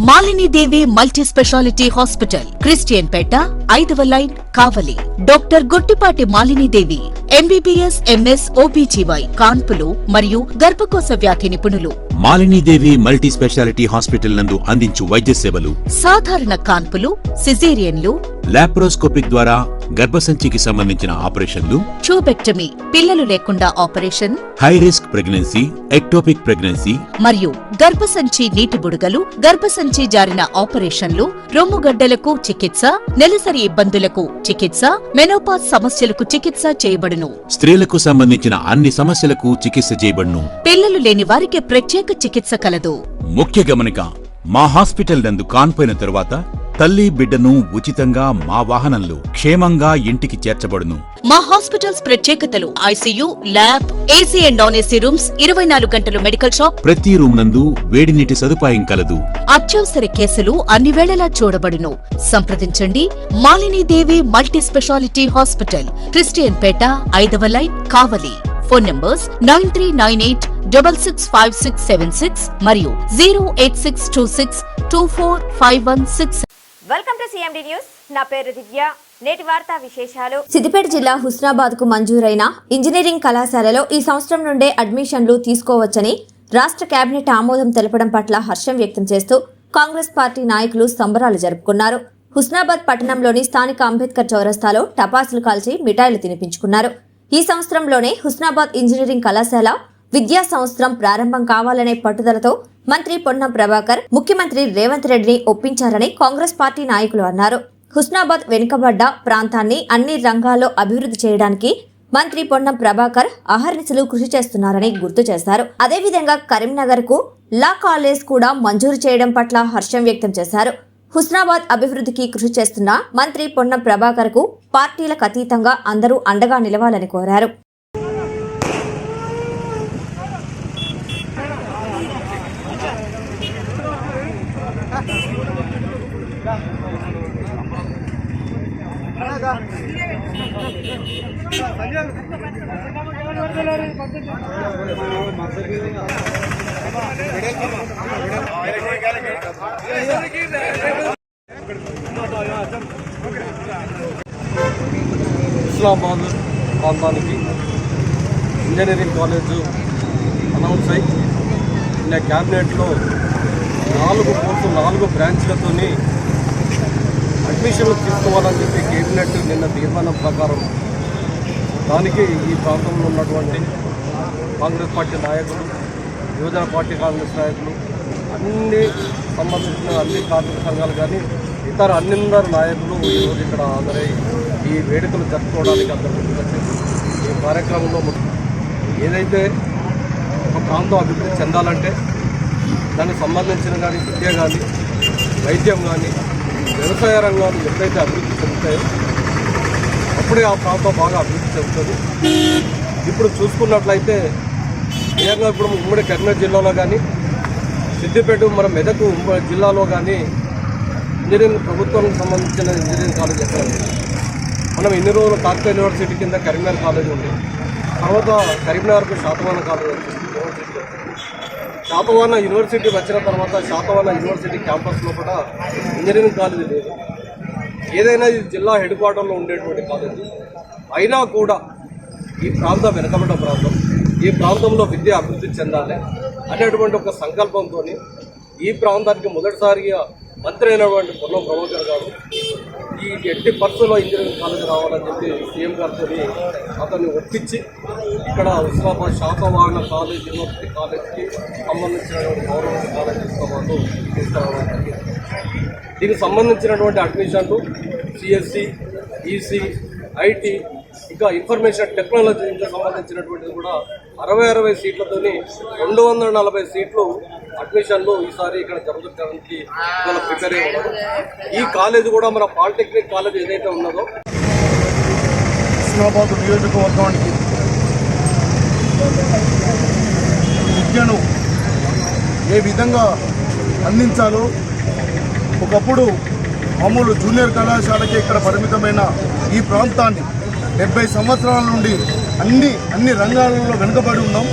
మాలిని దేవి multi speciality hospital, Christian పేట, 5వ line, కావలి. Doctor Guttipati Malini దేవి, MBBS, MS, OBGY, కాన్పులు మరియు గర్భకోశ వ్యాధి నిపుణులు. మాలిని దేవి మల్టీ స్పెషాలిటీ హాస్పిటల్ నందు అందించు వైద్య సేవలు: సాధారణ కాన్పులు, సిజేరియన్లు, లాప్రోస్కోపిక్ ద్వారా గర్భసంచికి సంబంధించిన ఆపరేషన్లు, ట్యూబెక్టమీ, పిల్లలు లేకుండా operation, high risk pregnancy, ectopic pregnancy మరియు గర్భసంచి నీటి బుడగలు, గర్భసంచి జారిన ఆపరేషన్లు, రొమ్ముగడ్డలకు చికిత్స, నెలసరి ఇబ్బందులకు చికిత్స, మెనోపాజ్ సమస్యలకు చికిత్స చేయబడును. స్త్రీలకు సంబంధించిన అన్ని సమస్యలకు చికిత్స చేయబడును. పిల్లలు లేని వారికి ప్రత్యేక చికిత్స కలదు. ముఖ్య గమనిక: మా హాస్పిటల్ నందు కాన్పోయిన తరువాత తల్లి బిడ్డను ఉచితంగా మా వాహనంలో క్షేమంగా ఇంటికి చేర్చబడును. మా హాస్పిటల్స్ ప్రత్యేకతలు: ICU, lab, AC and non AC rooms, 24 గంటలు మెడికల్ షాప్, ప్రతి రూమ్ నందు వేడి నీటి సదుపాయం కలదు. అత్యవసర కేసులు అన్ని వేళలా చూడబడును. సంప్రదించండి మాలిని దేవి మల్టీ స్పెషాలిటీ హాస్పిటల్, క్రిస్టియన్ పేట, 5వ లైన్, కావలి. ఫోన్ నంబర్స్ 9398665676 మరియు 08626245166. Welcome to CMD news. నా పేరు దివ్య. నేటి వార్తా విశేషాలు. సిద్దిపేట జిల్లా హుస్నాబాద్ కు మంజూరైన ఇంజనీరింగ్ కళాశాలలో ఈ సంవత్సరం నుండే అడ్మిషన్లు తీసుకోవచ్చని రాష్ట్ర కేబినెట్ ఆమోదం తెలపడం పట్ల హర్షం వ్యక్తం చేస్తూ కాంగ్రెస్ పార్టీ నాయకులు సంబరాలు జరుపుకున్నారు. హుస్నాబాద్ పట్టణంలోని స్థానిక అంబేద్కర్ చౌరస్తాలో టపాసులు కాల్చి మిఠాయిలు తినిపించుకున్నారు. ఈ సంవత్సరంలోనే హుస్నాబాద్ ఇంజనీరింగ్ కళాశాల విద్యా సంవత్సరం ప్రారంభం కావాలనే పట్టుదలతో మంత్రి పొన్నం ప్రభాకర్ ముఖ్యమంత్రి రేవంత్ రెడ్డిని ఒప్పించారని కాంగ్రెస్ పార్టీ నాయకులు అన్నారు. హుస్నాబాద్ వెనుకబడ్డ ప్రాంతాన్ని అన్ని రంగాల్లో అభివృద్ధి చేయడానికి మంత్రి పొన్నం ప్రభాకర్ అహర్నిశలు కృషి చేస్తున్నారని గుర్తు చేశారు. అదేవిధంగా కరీంనగర్ కు లా కాలేజ్ కూడా మంజూరు చేయడం పట్ల హర్షం వ్యక్తం చేశారు. హుస్నాబాద్ అభివృద్ధికి కృషి చేస్తున్న మంత్రి పొన్నం ప్రభాకర్ కు పార్టీలకు అతీతంగా అందరూ అండగా నిలవాలని కోరారు. హుస్నాబాద్ ప్రాంతానికి ఇంజనీరింగ్ కాలేజు అనౌన్స్ అయ్యి నిన్న క్యాబినెట్లో 4 కోర్సు 4 బ్రాంచ్లతో అడ్మిషన్లు తీసుకోవాలని చెప్పి కేబినెట్ నిన్న తీర్మానం ప్రకారం దానికి ఈ ప్రాంతంలో ఉన్నటువంటి కాంగ్రెస్ పార్టీ నాయకులు, యువజన పార్టీ కాంగ్రెస్ నాయకులు, అన్ని సంబంధించిన అన్ని కార్మిక సంఘాలు కానీ ఇతర అందరు నాయకులు ఈరోజు ఇక్కడ హాజరై ఈ వేడుకలు జరుపుకోవడానికి అందరూ వచ్చి ఈ కార్యక్రమంలో ఏదైతే ఒక ప్రాంతం అభివృద్ధి చెందాలంటే దానికి సంబంధించిన కానీ విద్య కానీ వైద్యం కానీ వ్యవసాయ రంగాలు ఎప్పుడైతే అభివృద్ధి చెందుతాయో అప్పుడే ఆ ప్రాంతం బాగా అభివృద్ధి చెందుతుంది. ఇప్పుడు చూసుకున్నట్లయితే నిజంగా ఇప్పుడు ఉమ్మడి కరీంనగర్ జిల్లాలో కానీ సిద్దిపేట మన మెదక్ జిల్లాలో కానీ ఇంజనీరింగ్ ప్రభుత్వానికి సంబంధించిన ఇంజనీరింగ్ కాలేజ్ ఎక్కడ మనం ఇన్ని రోజులు కాకతీయ యూనివర్సిటీ కింద కరీంనగర్ కాలేజ్ ఉంది. తర్వాత కరీంనగర్కు శాతవాహన కాలేజ్ వచ్చింది. శాతవాహన యూనివర్సిటీ వచ్చిన తర్వాత శాతవాహన యూనివర్సిటీ క్యాంపస్లో కూడా ఇంజనీరింగ్ కాలేజ్ లేదు. ఏదైనా ఇది జిల్లా హెడ్ క్వార్టర్లో ఉండేటువంటి కాలేజీ అయినా కూడా ఈ ప్రాంతం వెనకబడ్డ ప్రాంతం, ఈ ప్రాంతంలో విద్య అభివృద్ధి చెందాలి అనేటువంటి ఒక సంకల్పంతో ఈ ప్రాంతానికి మొదటిసారిగా మంత్రి అయినటువంటి పొన్నం ప్రభాకర్ గారు ఈ 80% ఇంజనీరింగ్ కాలేజ్ రావాలని చెప్పి సీఎం గారితో అతన్ని ఒప్పించి ఇక్కడ హుస్నాబాద్ శాతవాహన కాలేజ్ యూనివర్సిటీ కాలేజ్కి సంబంధించినటువంటి గవర్నమెంట్ కాలేజ్ హుస్నాబాద్లో తీసుకురావడం జరిగింది. దీనికి సంబంధించినటువంటి అడ్మిషన్లు సిఎస్సి, ఈసీ, ఐటీ, ఇంకా ఇన్ఫర్మేషన్ టెక్నాలజీకి సంబంధించినటువంటిది కూడా 60 సీట్లతో 240 సీట్లు అడ్మిషన్లు ఈసారి ఇక్కడ జరుగుతానికి ఇవాళ ప్రిపేర్ అయ్యి ఉన్నారు. ఈ కాలేజ్ కూడా మన పాలిటెక్నిక్ కాలేజ్ ఏదైతే ఉన్నదో హుస్నాబాద్ నియోజకవర్గానికి విద్యను ఏ విధంగా అందించాలో ఒకప్పుడు మామూలు జూనియర్ కళాశాలకి ఇక్కడ పరిమితమైన ఈ ప్రాంతాన్ని 70 సంవత్సరాల నుండి అన్ని రంగాలలో వెనుకబడి ఉన్నాం.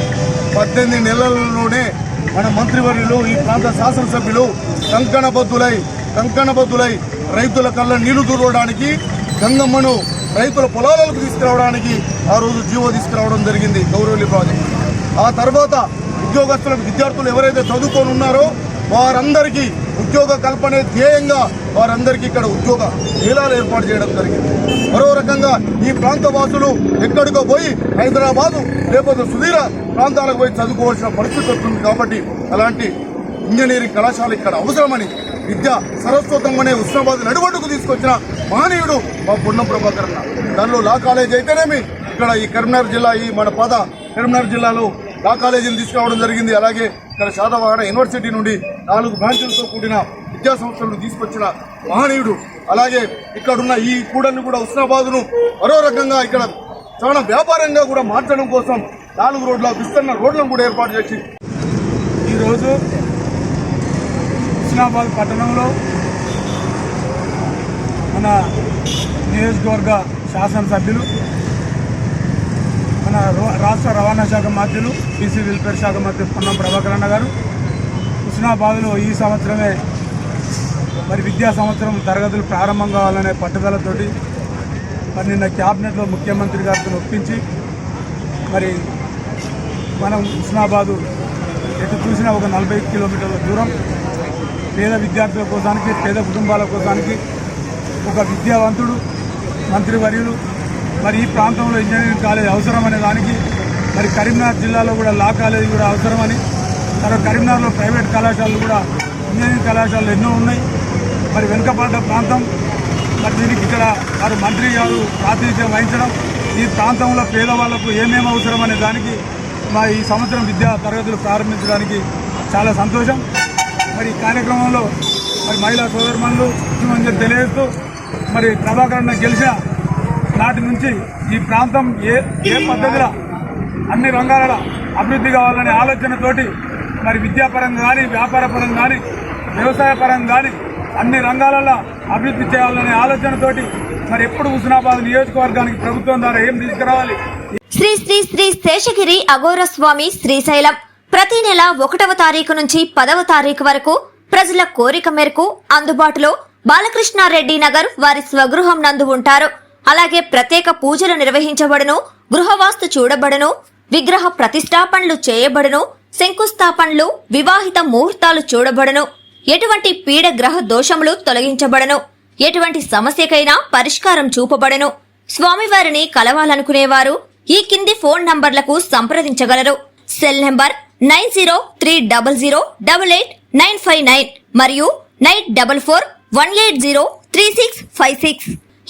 18 నెలల్లోనే మన మంత్రివర్యులు ఈ ప్రాంత శాసనసభ్యులు కంకణబద్దులై రైతుల కళ్ళ నీళ్లు దూరడానికి గంగమ్మను రైతుల పొలాలకు తీసుకురావడానికి ఆ రోజు జీవో తీసుకురావడం జరిగింది గౌరవల్లి ప్రాజెక్టు. ఆ తర్వాత ఉద్యోగస్తులకు విద్యార్థులు ఎవరైతే చదువుకొని ఉన్నారో వారందరికీ ఉద్యోగ కల్పనే ధ్యేయంగా వారందరికీ ఇక్కడ ఉద్యోగ మేళాలు ఏర్పాటు చేయడం జరిగింది. మరో రకంగా ఈ ప్రాంత వాసులు ఎక్కడికో పోయి హైదరాబాదు లేకపోతే సుదీర ప్రాంతాలకు పోయి చదువుకోవాల్సిన పరిస్థితి వస్తుంది. కాబట్టి అలాంటి ఇంజనీరింగ్ కళాశాల ఇక్కడ అవసరమని విద్యా సరస్వతం అనే ఉస్మానాబాద్ నడుబడుకు తీసుకొచ్చిన మహనీయుడు మా పొన్నం ప్రభాకర్ అన్న. దానిలో లా కాలేజ్ అయితేనేమి ఇక్కడ ఈ కరీంనగర్ జిల్లా మన కరీంనగర్ జిల్లాలో లా కాలేజీని తీసుకురావడం జరిగింది. అలాగే ఇక్కడ శాతవాహన యూనివర్సిటీ నుండి 4 బ్రాంచులతో కూడిన విద్యా సంస్థలను తీసుకొచ్చిన మహనీయుడు. అలాగే ఇక్కడున్న ఈ కూడని కూడా ఉస్మానాబాద్ను మరో రకంగా ఇక్కడ చాలా వ్యాపారంగా కూడా మార్చడం కోసం 4 రోడ్ల విస్తరణ రోడ్లను కూడా ఏర్పాటు చేసి ఈరోజు హుస్నాబాద్ పట్టణంలో మన నియోజకవర్గ శాసనసభ్యులు, మన రాష్ట్ర రవాణా శాఖ మంత్రులు, బీసీ వెల్ఫేర్ శాఖ మంత్రి పొన్నం ప్రభాకర్ అన్న గారు హుస్నాబాద్లో ఈ సంవత్సరమే మరి విద్యా సంవత్సరం తరగతులు ప్రారంభం కావాలనే పట్టుదలతోటి మరి నిన్న క్యాబినెట్లో ముఖ్యమంత్రి గారితో ఒప్పించి మరి మనం హుస్నాబాదు ఎటు చూసినా ఒక 40 కిలోమీటర్ల దూరం పేద విద్యార్థుల కోసానికి, పేద కుటుంబాల కోసానికి ఒక విద్యావంతుడు మంత్రివర్యులు మరి ఈ ప్రాంతంలో ఇంజనీరింగ్ కాలేజ్ అవసరమనే దానికి మరి కరీంనగర్ జిల్లాలో కూడా లా కాలేజీ కూడా అవసరమని, తర్వాత కరీంనగర్లో ప్రైవేట్ కళాశాలలు కూడా ఇంజనీరింగ్ కళాశాలలు ఎన్నో ఉన్నాయి. మరి వెనుకబడ్డ ప్రాంతం, మరి దీనికి ఇక్కడ వారు మంత్రి గారు ప్రాతినిధ్యం వహించడం, ఈ ప్రాంతంలో పేదవాళ్లకు ఏమేమి అవసరమనే దానికి మరి ఈ సంవత్సరం విద్యా తరగతులు ప్రారంభించడానికి చాలా సంతోషం. మరి ఈ కార్యక్రమంలో మరి మహిళా సోదరుమణులు ముఖ్యమంత్రి తెలియజేస్తూ మరి ప్రభాకర్ అన్న గెలిచిన నాటి నుంచి ఈ ప్రాంతం ఏ పద్ధతిలో అన్ని రంగాల అభివృద్ధి కావాలనే ఆలోచనతోటి మరి విద్యాపరంగా కానీ, వ్యాపార పరంగా కానీ, వ్యవసాయ పరంగా కానీ అన్ని రంగాలలో అభివృద్ధి చేయాలనే ఆలోచనతోటి మరి ఎప్పుడు హుస్నాబాద్ నియోజకవర్గానికి ప్రభుత్వం ద్వారా ఏం తీసుకురావాలి. శ్రీ శ్రీ శ్రీ శేషగిరి అఘోర స్వామి శ్రీశైలం ప్రతి నెల 1వ తారీఖు నుంచి 10వ తారీఖు వరకు ప్రజల కోరిక మేరకు అందుబాటులో బాలకృష్ణారెడ్డి నగర్ వారి స్వగృహం నందు ఉంటారు. అలాగే ప్రత్యేక పూజలు నిర్వహించబడును, గృహవాస్తు చూడబడును, విగ్రహ ప్రతిష్టాపనలు చేయబడును, శంకుస్థాపనలు, వివాహిత ముహూర్తాలు చూడబడును, ఎటువంటి పీడ గ్రహ దోషములు తొలగించబడును, ఎటువంటి సమస్యకైనా పరిష్కారం చూపబడును. స్వామివారిని కలవాలనుకునేవారు ఈ కింది ఫోన్ నంబర్లకు సంప్రదించగలరు. సెల్ నంబర్ 9030088959 మరియు 9441803656.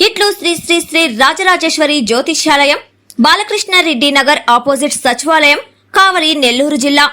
ఇట్లు శ్రీ శ్రీ శ్రీ రాజరాజేశ్వరి జ్యోతిష్యాలయం, బాలకృష్ణారెడ్డి నగర్ ఆపోజిట్ సచివాలయం, కావలి, నెల్లూరు జిల్లా.